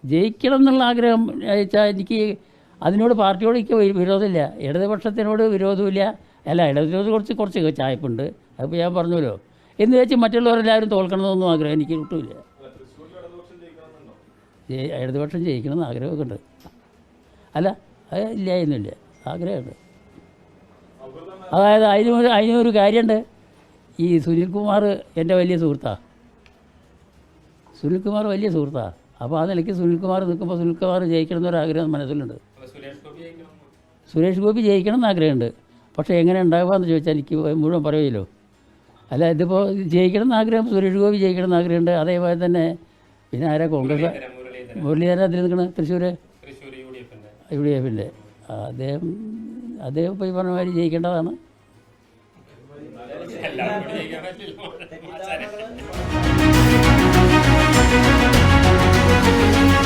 ജയിക്കണം എന്നുള്ള ആഗ്രഹം വെച്ചാൽ എനിക്ക് അതിനോട് പാർട്ടിയോട് എനിക്ക് വിരോധമില്ല. ഇടതുപക്ഷത്തിനോട് വിരോധമില്ല. അല്ല, ഇടതുപക്ഷത്ത് കുറച്ച് ചായ്പുണ്ട്. അതിപ്പോൾ ഞാൻ പറഞ്ഞല്ലോ. എന്ന് വെച്ച് മറ്റുള്ളവരെല്ലാവരും തോൽക്കണമെന്നൊന്നും ആഗ്രഹം എനിക്ക് കിട്ടില്ല. ഇടതുപക്ഷം ജയിക്കണമെന്ന് ആഗ്രഹമൊക്കെ ഉണ്ട്. അല്ല, അത് ഇല്ലായിരുന്നില്ല, ആഗ്രഹമുണ്ട്. അതായത് അതിനൊരു കാര്യമുണ്ട്. ഈ സുനിൽകുമാർ എൻ്റെ വലിയ സുഹൃത്താണ്. സുനിൽകുമാർ വലിയ സുഹൃത്താണ്. അപ്പോൾ ആ നിലയ്ക്ക് സുനിൽകുമാർ നിൽക്കുമ്പോൾ സുനിൽകുമാർ ജയിക്കണം എന്നൊരാഗ്രഹം മനസ്സിലുണ്ട്. സുരേഷ് ഗോപി ജയിക്കണം എന്ന് ആഗ്രഹമുണ്ട്. പക്ഷേ എങ്ങനെ ഉണ്ടാകുക എന്ന് ചോദിച്ചാൽ എനിക്ക് മുഴുവൻ പറയുമല്ലോ. അല്ല, ഇതിപ്പോൾ ജയിക്കണം എന്ന് ആഗ്രഹം, സുരേഷ് ഗോപി ജയിക്കണം എന്ന് ആഗ്രഹമുണ്ട്. അതേപോലെ തന്നെ പിന്നെ ആരാ, കോൺഗ്രസ് മുരളീധരൻ അതിൽ നിൽക്കണം, തൃശ്ശൂർ UDF-ൻ്റെ. അദ്ദേഹം ഇപ്പോൾ ഈ പറഞ്ഞ മാതിരി ജയിക്കേണ്ടതാണ്.